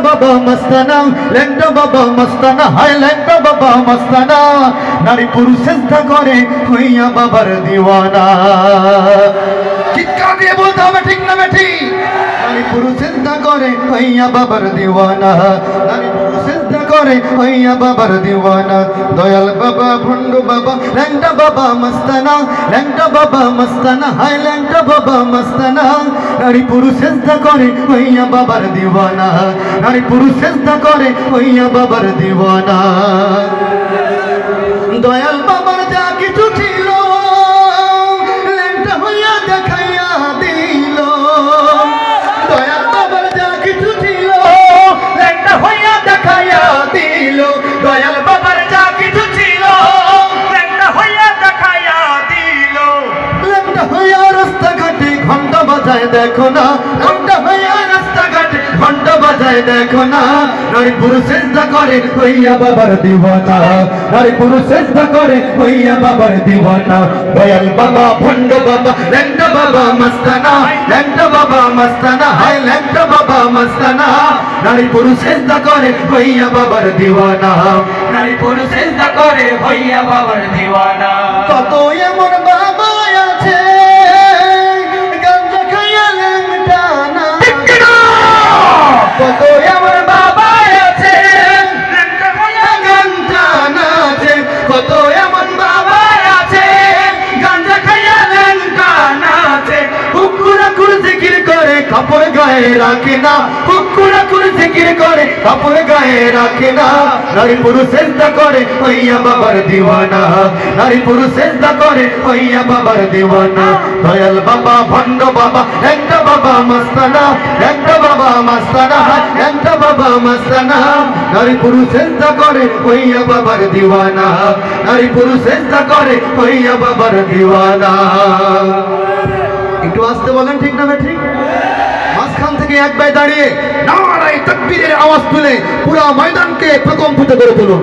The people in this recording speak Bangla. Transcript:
বাবা মস্তানা, ল্যাংটা বাবা মস্তানা, হায় ল্যাংটা বাবা মস্তানা। নারী পুরুষ চেষ্টা করে হইয়া বাবার দিওয়ানা। চিৎকার দিয়ে বলতে হবে, ঠিক না বেঠিক? নারী পুরুষ চেষ্টা করে হইয়া বাবার দিওয়ানা, নারী পুরুষ চেষ্টা করে হইয়া বাবার দিওয়ানা। দয়াল বাবা ভণ্ড বাবা ল্যাংটা বাবা মস্তানা, ল্যাংটা বাবা মস্তানা, হায় ল্যাংটা বাবা মস্তানা। নারী পুরুষ চেষ্টা করে হইয়া বাবার দিওয়ানা, নারী পুরুষ চেষ্টা করে হইয়া বাবার দিওয়ানা। দয়াল বাবার যা কিছু ছিল ল্যাংটা হইয়া দেখাইয়া দিল। দয়াল বাবার যা কিছু ছিল ল্যাংটা হইয়া দেখাইয়া দিল। দয়াল বাবার যা কিছু ছিল ল্যাংটা হইয়া দেখাইয়া দিল। ল্যাংটা হইয়া রাস্তাঘাটে ঘন্টা বাজায় দেখো না, ল্যাংটা হইয়া রাস্তাঘাটে ঘন্টা বাজায় দেখো না। নারী পুরুষ চেষ্টা করে হইয়া বাবার দিওয়ানা, নারী পুরুষ চেষ্টা করে হইয়া বাবার দিওয়ানা। দয়াল বাবা ভণ্ড বাবা ল্যাংটা বাবা মস্তানা, ল্যাংটা বাবা মস্তানা, হায় ল্যাংটা বাবা মস্তানা। নারী পুরুষ চেষ্টা করে হইয়া বাবার দিওয়ানা, নারী পুরুষ চেষ্টা করে হইয়া বাবার দিওয়ানা। কত এমন বাবা আছে গাঁজা খাইয়া ল্যাংটা না, কত এমন বাবা আছে ল্যাংটা খাইয়া গাঁজা নাচে, কত এমন বাবা আছে গাঁজা খাইয়া ল্যাংটা নাচে। হুকুরা কুর জিকির করে কাপড় গায়ে রাখে না, হুকুরা কুর জিকির করে কাপড় গায়ে রাখে না। নারী পুরুষ চেষ্টা করে হইয়া বাবার দিওয়ানা, নারী পুরুষ চেষ্টা করে হইয়া বাবার দিওয়ানা। দয়াল বাবা ভণ্ড বাবা ল্যাংটা বাবা মস্তানা, ল্যাংটা বাবা মস্তানা, ল্যাংটা বাবা মস্তানা। নারী পুরুষ চেষ্টা করে হইয়া বাবার দিওয়ানা, নারী পুরুষ চেষ্টা করে হইয়া বাবার দিওয়ানা। একটু আসতে বলেন, ঠিক না ঠিক? মাঝখান থেকে এক ভাই দাঁড়িয়ে নারায়ে তাকবীরের আওয়াজ তুলে পুরো ময়দানকে প্রকম্পিত করে তুলুন।